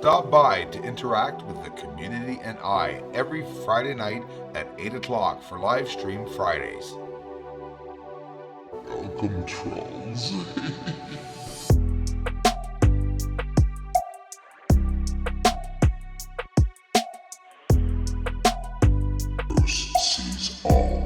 Stop by to interact with the community and I every Friday night at 8 o'clock for live stream Fridays. Welcome, trolls. Bruce sees all.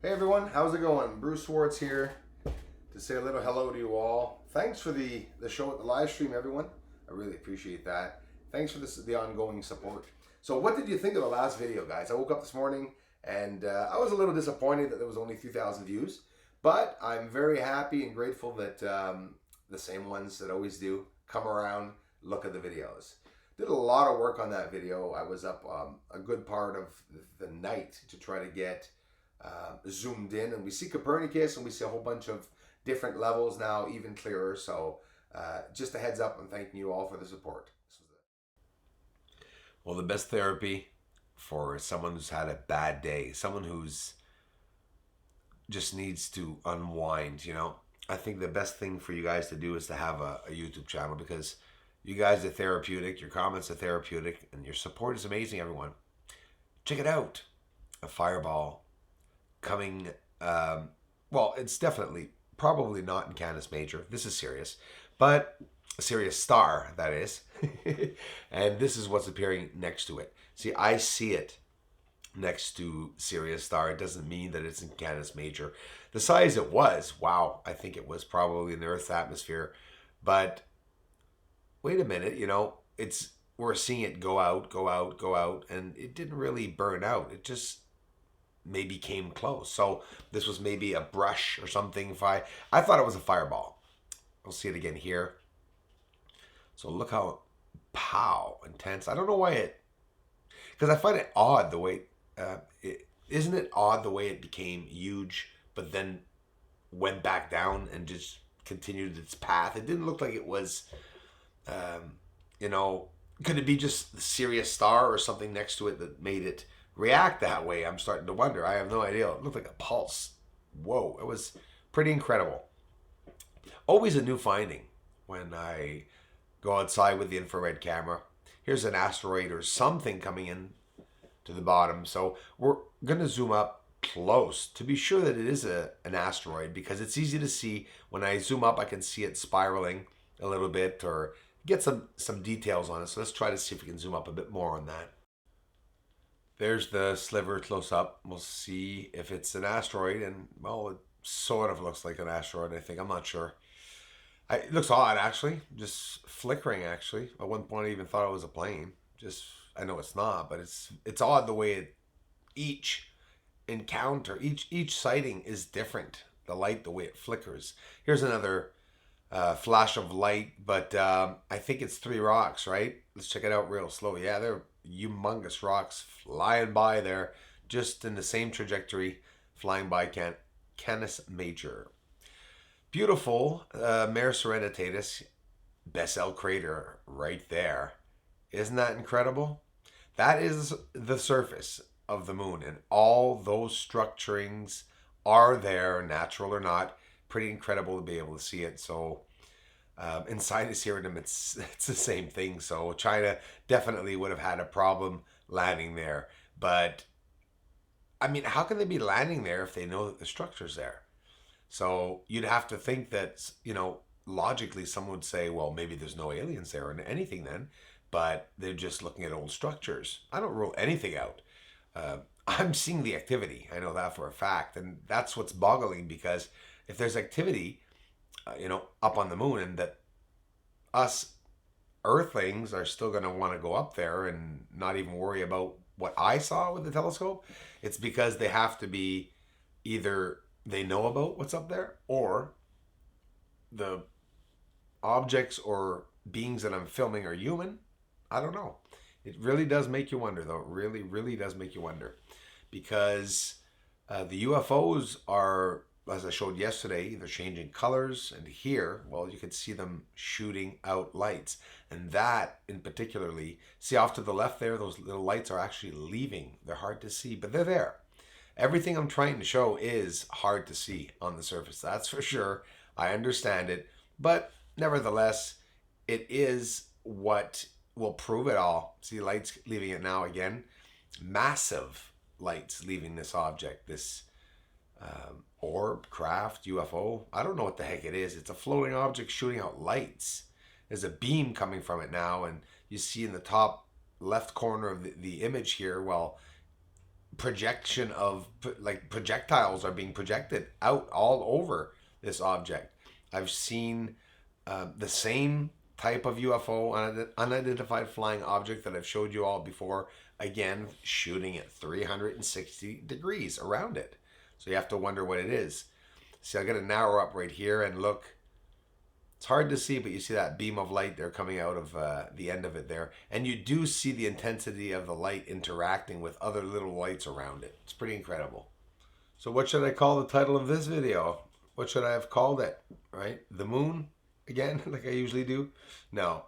Hey everyone, how's it going? Bruce Swartz here to say a little hello to you all. Thanks for the show at the live stream, everyone. I really appreciate that. Thanks for the ongoing support. So what did you think of the last video, guys? I woke up this morning and I was a little disappointed that there was only 2,000 views, but I'm very happy and grateful that the same ones that always do come around, look at the videos. Did a lot of work on that video. I was up a good part of the night to try to get zoomed in, and we see Copernicus and we see a whole bunch of different levels now, even clearer. So just a heads up and thanking you all for the support. Well, the best therapy for someone who's had a bad day, someone who's just needs to unwind, you know, I think the best thing for you guys to do is to have a YouTube channel, because you guys are therapeutic, your comments are therapeutic, and your support is amazing, everyone. Check it out. A fireball coming, well, it's definitely, probably not in Canis Major. This is Sirius, but a Sirius star, that is. And this is what's appearing next to it. See, I see it next to Sirius star. It doesn't mean that it's in Canis Major. The size it was, wow, I think it was probably in the Earth's atmosphere. But wait a minute, you know, we're seeing it go out, and it didn't really burn out. It just maybe came close. So this was maybe a brush or something. I thought it was a fireball. We'll see it again here. So look how intense. I don't know why because I find it odd the way isn't it odd the way it became huge but then went back down and just continued its path. It didn't look like it was you know, could it be just the Sirius star or something next to it that made it react that way? I'm starting to wonder. I have no idea. It looked like a pulse. Whoa, it was pretty incredible. Always a new finding when I go outside with the infrared camera. Here's an asteroid or something coming in to the bottom. So we're going to zoom up close to be sure that it is an asteroid, because it's easy to see. When I zoom up, I can see it spiraling a little bit or get some details on it. So let's try to see if we can zoom up a bit more on that. There's the sliver close up. We'll see if it's an asteroid, and well, it sort of looks like an asteroid, I think. I'm not sure. It looks odd, actually. Just flickering, actually. At one point, I even thought it was a plane. I know it's not, but it's odd the way each encounter, each sighting is different. The light, the way it flickers. Here's another flash of light, but I think it's 3 rocks, right? Let's check it out real slow. Yeah, they're humongous rocks flying by there, just in the same trajectory, flying by Canis Major. Beautiful Mare Serenitatis Bessel crater right there. Isn't that incredible? That is the surface of the moon, and all those structurings are there, natural or not. Pretty incredible to be able to see it. So in Sinus Iridum, it's the same thing. So China definitely would have had a problem landing there. But I mean, how can they be landing there if they know that the structure's there? So you'd have to think that, you know, logically someone would say, well, maybe there's no aliens there or anything then, but they're just looking at old structures. I don't rule anything out. I'm seeing the activity. I know that for a fact. And that's what's boggling, because if there's activity, you know, up on the moon, and that us Earthlings are still going to want to go up there and not even worry about what I saw with the telescope, it's because they have to be either they know about what's up there, or the objects or beings that I'm filming are human. I don't know. It really does make you wonder, though. It really, really does make you wonder. Because the UFOs are, as I showed yesterday, they're changing colors. And here, well, you can see them shooting out lights. And that, in particularly, see off to the left there, those little lights are actually leaving. They're hard to see, but they're there. Everything I'm trying to show is hard to see on the surface. That's for sure. I understand it. But nevertheless, it is what will prove it all. See, lights leaving it now again. Massive lights leaving this object, this orb, craft, UFO. I don't know what the heck it is. It's a floating object shooting out lights. There's a beam coming from it now, and you see in the top left corner of the image here, well, projection of like projectiles are being projected out all over this object. I've seen the same type of UFO, unidentified flying object that I've showed you all before, again shooting at 360 degrees around it. So you have to wonder what it is. See, I got to narrow up right here and look. It's hard to see, but you see that beam of light there coming out of the end of it there. And you do see the intensity of the light interacting with other little lights around it. It's pretty incredible. So what should I call the title of this video? What should I have called it? Right? The moon? Again, like I usually do? No.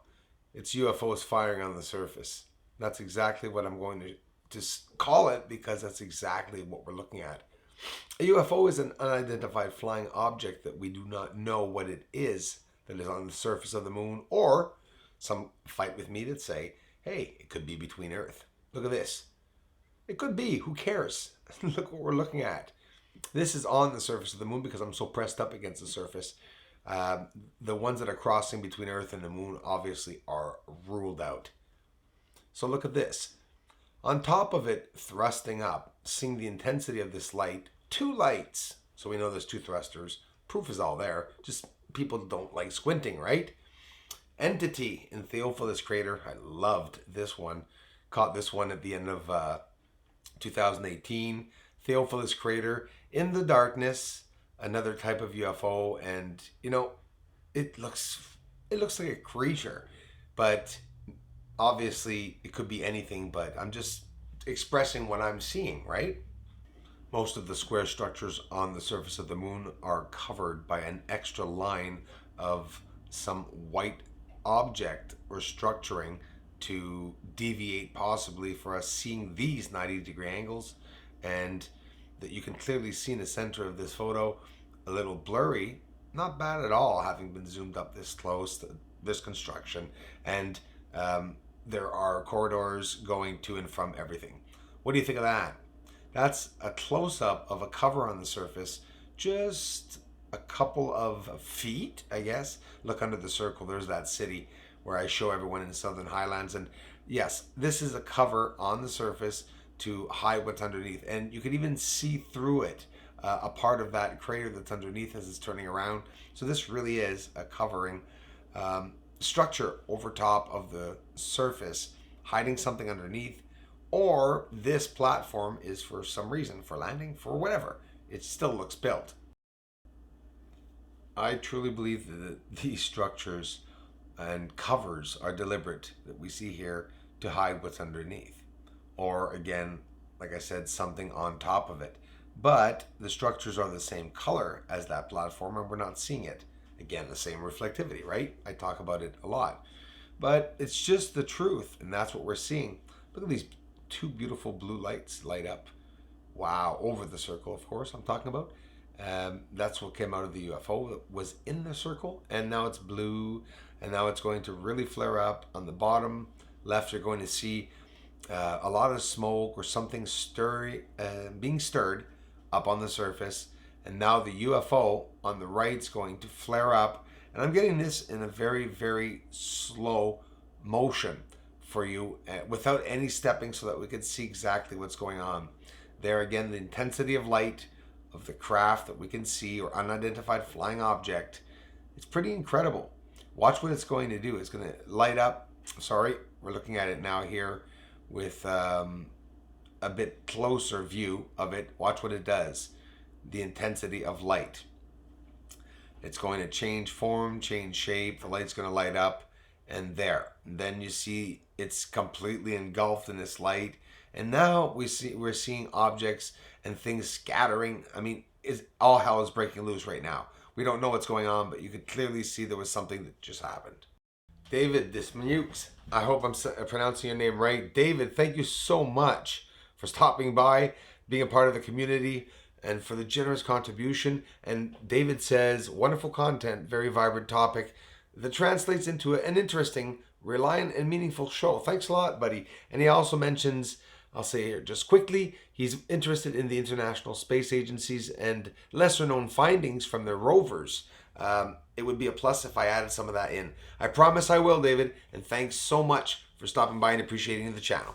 It's UFOs firing on the surface. That's exactly what I'm going to call it, because that's exactly what we're looking at. A UFO is an unidentified flying object that we do not know what it is, that is on the surface of the moon, or some fight with me that say, hey, it could be between Earth. Look at this. It could be. Who cares? Look what we're looking at. This is on the surface of the moon because I'm so pressed up against the surface. The ones that are crossing between Earth and the moon obviously are ruled out. So look at this. On top of it, thrusting up, seeing the intensity of this light, 2 lights. So we know there's 2 thrusters. Proof is all there. Just people don't like squinting, right? Entity in Theophilus crater. I loved this one. Caught this one at the end of 2018. Theophilus crater in the darkness. Another type of UFO, and you know, it looks like a creature, but obviously it could be anything. But I'm just expressing what I'm seeing, right? Most of the square structures on the surface of the moon are covered by an extra line of some white object or structuring to deviate possibly for us seeing these 90-degree angles, and that you can clearly see in the center of this photo, a little blurry, not bad at all having been zoomed up this close to this construction, and there are corridors going to and from everything. What do you think of that? That's a close-up of a cover on the surface, just a couple of feet, I guess. Look under the circle, there's that city where I show everyone in the Southern Highlands, and yes, this is a cover on the surface to hide what's underneath, and you can even see through it a part of that crater that's underneath as it's turning around. So this really is a covering structure over top of the surface, hiding something underneath, or this platform is for some reason, for landing, for whatever. It still looks built. I truly believe that these structures and covers are deliberate, that we see here, to hide what's underneath. Or again, like I said, something on top of it. But the structures are the same color as that platform and we're not seeing it. Again, the same reflectivity, right? I talk about it a lot. But it's just the truth, and that's what we're seeing. Look at these 2 beautiful blue lights light up. Wow, over the circle, of course, I'm talking about. That's what came out of the UFO that was in the circle, and now it's blue, and now it's going to really flare up. On the bottom left, you're going to see a lot of smoke or something being stirred up on the surface, and now the UFO on the right is going to flare up, and I'm getting this in a very, very slow motion for you without any stepping, so that we can see exactly what's going on. There again, the intensity of light of the craft that we can see, or unidentified flying object, it's pretty incredible. Watch what it's going to do. It's going to light up. Sorry, we're looking at it now here with a bit closer view of it. Watch what it does. The intensity of light. It's going to change form, change shape. The light's going to light up, and there. And then you see it's completely engulfed in this light. And now we're seeing objects and things scattering. I mean, all hell is breaking loose right now. We don't know what's going on, but you could clearly see there was something that just happened. David Dismukes, I hope I'm pronouncing your name right. David, thank you so much for stopping by. being a part of the community and for the generous contribution. And David says, wonderful content, very vibrant topic that translates into an interesting, reliant, and meaningful show. Thanks a lot, buddy. And he also mentions, I'll say here just quickly, he's interested in the International Space Agencies and lesser known findings from their rovers. It would be a plus if I added some of that in. I promise I will, David, and thanks so much for stopping by and appreciating the channel.